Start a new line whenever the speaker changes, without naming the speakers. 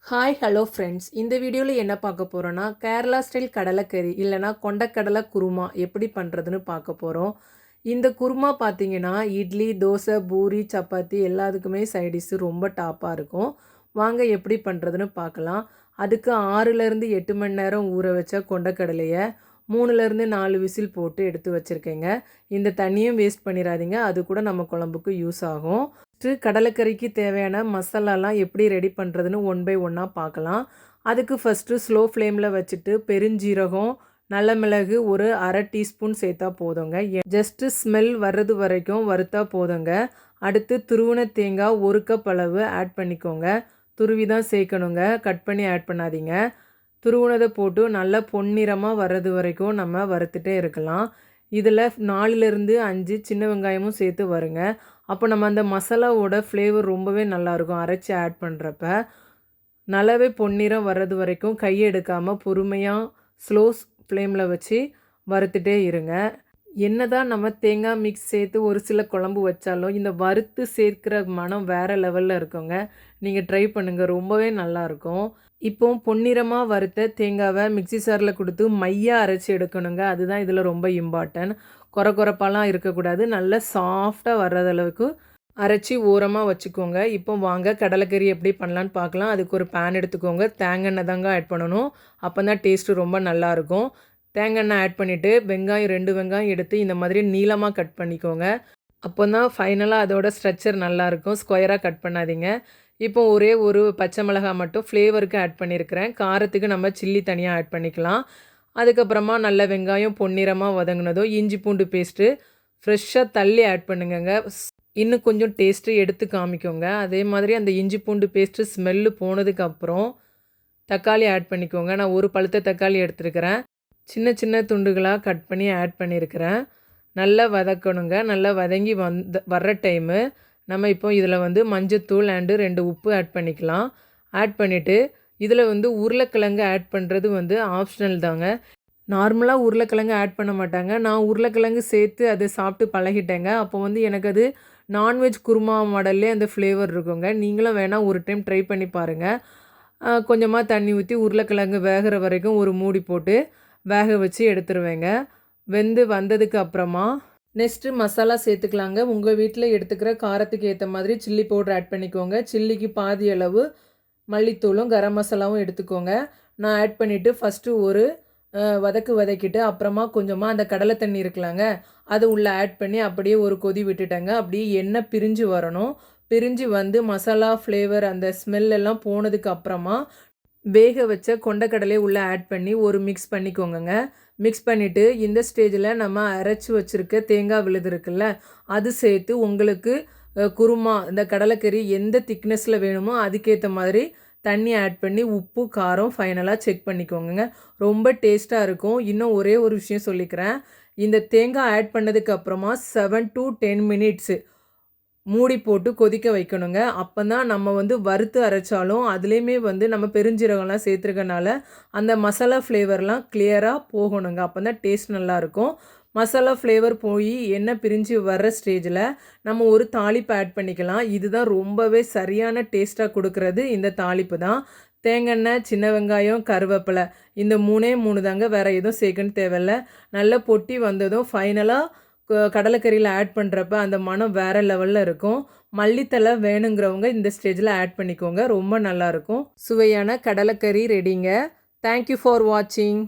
Hi hello friends, இந்த வீடியோவில் என்ன பார்க்க போகிறோன்னா கேரளா ஸ்டைல் கடலைக்கறி இல்லைனா கொண்டக்கடலை குருமா எப்படி பண்ணுறதுன்னு பார்க்க போகிறோம். இந்த குருமா பார்த்தீங்கன்னா இட்லி, தோசை, பூரி, சப்பாத்தி எல்லாத்துக்குமே சைடிஷ்ஷு ரொம்ப டாப்பாக இருக்கும். வாங்க எப்படி பண்ணுறதுன்னு பார்க்கலாம். அதுக்கு 6லேருந்து 8 மணி நேரம் ஊற வச்ச கொண்டக்கடலையை 3லேருந்து 4 விசில் போட்டு எடுத்து வச்சுருக்கேங்க. இந்த தண்ணியும் வேஸ்ட் பண்ணிடாதீங்க, அது கூட நம்ம குழம்புக்கு யூஸ் ஆகும். கடலைக்கறிக்கு தேவையான மசாலாலாம் எப்படி ரெடி பண்ணுறதுன்னு ஒன் பை ஒன்னாக பார்க்கலாம். அதுக்கு ஃபஸ்ட்டு ஸ்லோ ஃப்ளேமில் வச்சுட்டு பெருஞ்சீரகம், நல்ல மிளகு ஒரு அரை டீஸ்பூன் சேர்த்தா போதுங்க. ஜஸ்ட்டு ஸ்மெல் வர்றது வரைக்கும் வறுத்தா போதுங்க. அடுத்து துருவின தேங்காய் 1 கப் அளவு ஆட் பண்ணிக்கோங்க. துருவி தான் சேர்க்கணுங்க, கட் பண்ணி ஆட் பண்ணாதீங்க. துருவினதை போட்டு நல்லா பொன்னிறமாக வர்றது வரைக்கும் நம்ம வறுத்துட்டே இருக்கலாம். இதில் 4லேருந்து 5 சின்ன வெங்காயமும் சேர்த்து வருங்க. அப்போ நம்ம அந்த மசாலாவோட ஃப்ளேவர் ரொம்பவே நல்லாயிருக்கும் அரைச்சி ஆட் பண்ணுறப்ப. நல்லாவே பொன்னிறம் வர்றது வரைக்கும் கையை எடுக்காமல் பொறுமையாக ஸ்லோ ஃப்ளேமில் வச்சு வறுத்துட்டே இருங்க. என்ன தான் நம்ம தேங்காய் மிக்ஸ் சேர்த்து ஒரு சில குழம்பு வச்சாலும் இந்த வறுத்து சேர்க்கிற மனம் வேறு லெவலில் இருக்குங்க. நீங்கள் ட்ரை பண்ணுங்கள், ரொம்பவே நல்லாயிருக்கும். இப்போ பொன்னிறமாக வறுத்த தேங்காவை மிக்ஸி சாரில் கொடுத்து மையாக அரைச்சி எடுக்கணுங்க. அதுதான் இதில் ரொம்ப இம்பார்ட்டன்ட். குறப்பாலாம் இருக்கக்கூடாது, நல்லா சாஃப்டாக வர்றது அளவுக்கு அரைச்சி ஓரமாக வச்சுக்கோங்க. இப்போ வாங்க கடலைக்கறி எப்படி பண்ணலான்னு பார்க்கலாம். அதுக்கு ஒரு பேன் எடுத்துக்கோங்க. தேங்காய் எண்ணெய் தாங்க ஆட் பண்ணணும், அப்போ தான் டேஸ்ட்டு ரொம்ப நல்லாயிருக்கும். தேங்காய் எண்ணெய் ஆட் பண்ணிவிட்டு வெங்காயம் 2 வெங்காயம் எடுத்து இந்த மாதிரி நீளமாக கட் பண்ணிக்கோங்க. அப்போ தான் ஃபைனலாக அதோட ஸ்ட்ரக்சர் நல்லாயிருக்கும். ஸ்கொயராக கட் பண்ணாதீங்க. இப்போ ஒரே ஒரு பச்சை மிளகாய் மட்டும் ஃப்ளேவருக்கு ஆட் பண்ணியிருக்கிறேன். காரத்துக்கு நம்ம சில்லி தனியாக ஆட் பண்ணிக்கலாம். அதுக்கப்புறமா நல்ல வெங்காயம் பொன்னிறமாக வதங்கினதும் இஞ்சி பூண்டு பேஸ்ட்டு ஃப்ரெஷ்ஷாக தள்ளி ஆட் பண்ணுங்கங்க. இன்னும் கொஞ்சம் டேஸ்ட்டு எடுத்து காமிக்கோங்க. அதே மாதிரி அந்த இஞ்சி பூண்டு பேஸ்ட்டு ஸ்மெல்லு போனதுக்கப்புறம் தக்காளி ஆட் பண்ணிக்கோங்க. நான் ஒரு பழுத்த தக்காளி எடுத்துருக்கிறேன். சின்ன சின்ன துண்டுகளாக கட் பண்ணி ஆட் பண்ணியிருக்கிறேன். நல்லா வதக்கணுங்க. நல்லா வதங்கி வர்ற டைமு நம்ம இப்போ இதில் மஞ்சத்தூள் அண்டு 2 உப்பு ஆட் பண்ணிக்கலாம். ஆட் பண்ணிவிட்டு இதில் உருளைக்கிழங்கு ஆட் பண்ணுறது ஆப்ஷனல் தாங்க. நார்மலாக உருளைக்கிழங்கு ஆட் பண்ண மாட்டாங்க. நான் உருளைக்கிழங்கு சேர்த்து அதை சாப்பிட்டு பழகிட்டேங்க. அப்போ எனக்கு அது நான்வெஜ் குருமா மாடல்லே அந்த ஃப்ளேவர் இருக்குங்க. நீங்களும் வேணால் ஒரு டைம் ட்ரை பண்ணி பாருங்கள். கொஞ்சமாக தண்ணி ஊற்றி உருளைக்கிழங்கு வேகிற வரைக்கும் ஒரு மூடி போட்டு வேக வச்சு எடுத்துருவேங்க. வெந்து வந்ததுக்கு அப்புறமா நெக்ஸ்ட்டு மசாலா சேர்த்துக்கலாங்க. உங்கள் வீட்டில் எடுத்துக்கிற காரத்துக்கு ஏற்ற மாதிரி சில்லி பவுடர் ஆட் பண்ணிக்கோங்க. சில்லிக்கு பாதி அளவு மல்லித்தூளும் கரம் மசாலாவும் எடுத்துக்கோங்க. நான் ஆட் பண்ணிவிட்டு ஃபஸ்ட்டு ஒரு வதக்கிட்டு அப்புறமா கொஞ்சமாக அந்த கடலை தண்ணி இருக்குலாங்க, அது உள்ளே ஆட் பண்ணி அப்படியே ஒரு கொதி விட்டுட்டேங்க. அப்படியே எண்ணெய் பிரிஞ்சு வரணும். பிரிஞ்சு வந்து மசாலா ஃப்ளேவர் அந்த ஸ்மெல் எல்லாம் போனதுக்கு அப்புறமா வேக வச்ச கொண்டக்கடலை உள்ளே ஆட் பண்ணி ஒரு மிக்ஸ் பண்ணிக்கோங்க. மிக்ஸ் பண்ணிவிட்டு இந்த ஸ்டேஜில் நம்ம அரைச்சி வச்சுருக்க தேங்காய் விழுது இருக்குல்ல, அது சேர்த்து உங்களுக்கு குருமா இந்த கடலைக்கறி எந்த திக்னஸில் வேணுமோ அதுக்கேற்ற மாதிரி தண்ணி ஆட் பண்ணி உப்பு காரம் ஃபைனலாக செக் பண்ணிக்கோங்க. ரொம்ப டேஸ்ட்டாக இருக்கும். இன்னும் ஒரே ஒரு விஷயம் சொல்லிக்கிறேன். இந்த தேங்காய் ஆட் பண்ணதுக்கப்புறமா 7 to 10 மினிட்ஸு மூடி போட்டு கொதிக்க வைக்கணுங்க. அப்போ தான் நம்ம வறுத்து அரைச்சாலும் அதுலேயுமே நம்ம பெருஞ்சீரகம்லாம் சேர்த்துருக்கனால அந்த மசாலா ஃப்ளேவர்லாம் கிளியராக போகணுங்க. அப்போ தான் டேஸ்ட் நல்லாயிருக்கும். மசாலா ஃப்ளேவர் போய் எண்ணெய் பிரிஞ்சு வர்ற ஸ்டேஜில் நம்ம ஒரு தாளிப்பு ஆட் பண்ணிக்கலாம். இதுதான் ரொம்பவே சரியான டேஸ்ட்டாக கொடுக்குறது இந்த தாளிப்பு தான். தேங்காய், சின்ன வெங்காயம், கருவேப்பிலை இந்த 3 தாங்க, வேறு எதுவும் சேர்க்கணும் தேவையில்லை. நல்லா பொட்டி வந்ததும் ஃபைனலாக கடலைக்கறியில் ஆட் பண்ணுறப்ப அந்த மனம் வேறு லெவலில் இருக்கும். மல்லித்தலை வேணுங்கிறவங்க இந்த ஸ்டேஜில் ஆட் பண்ணிக்கோங்க. ரொம்ப நல்லாயிருக்கும். சுவையான கடலைக்கறி ரெடிங்க. தேங்க்யூ ஃபார் வாட்சிங்.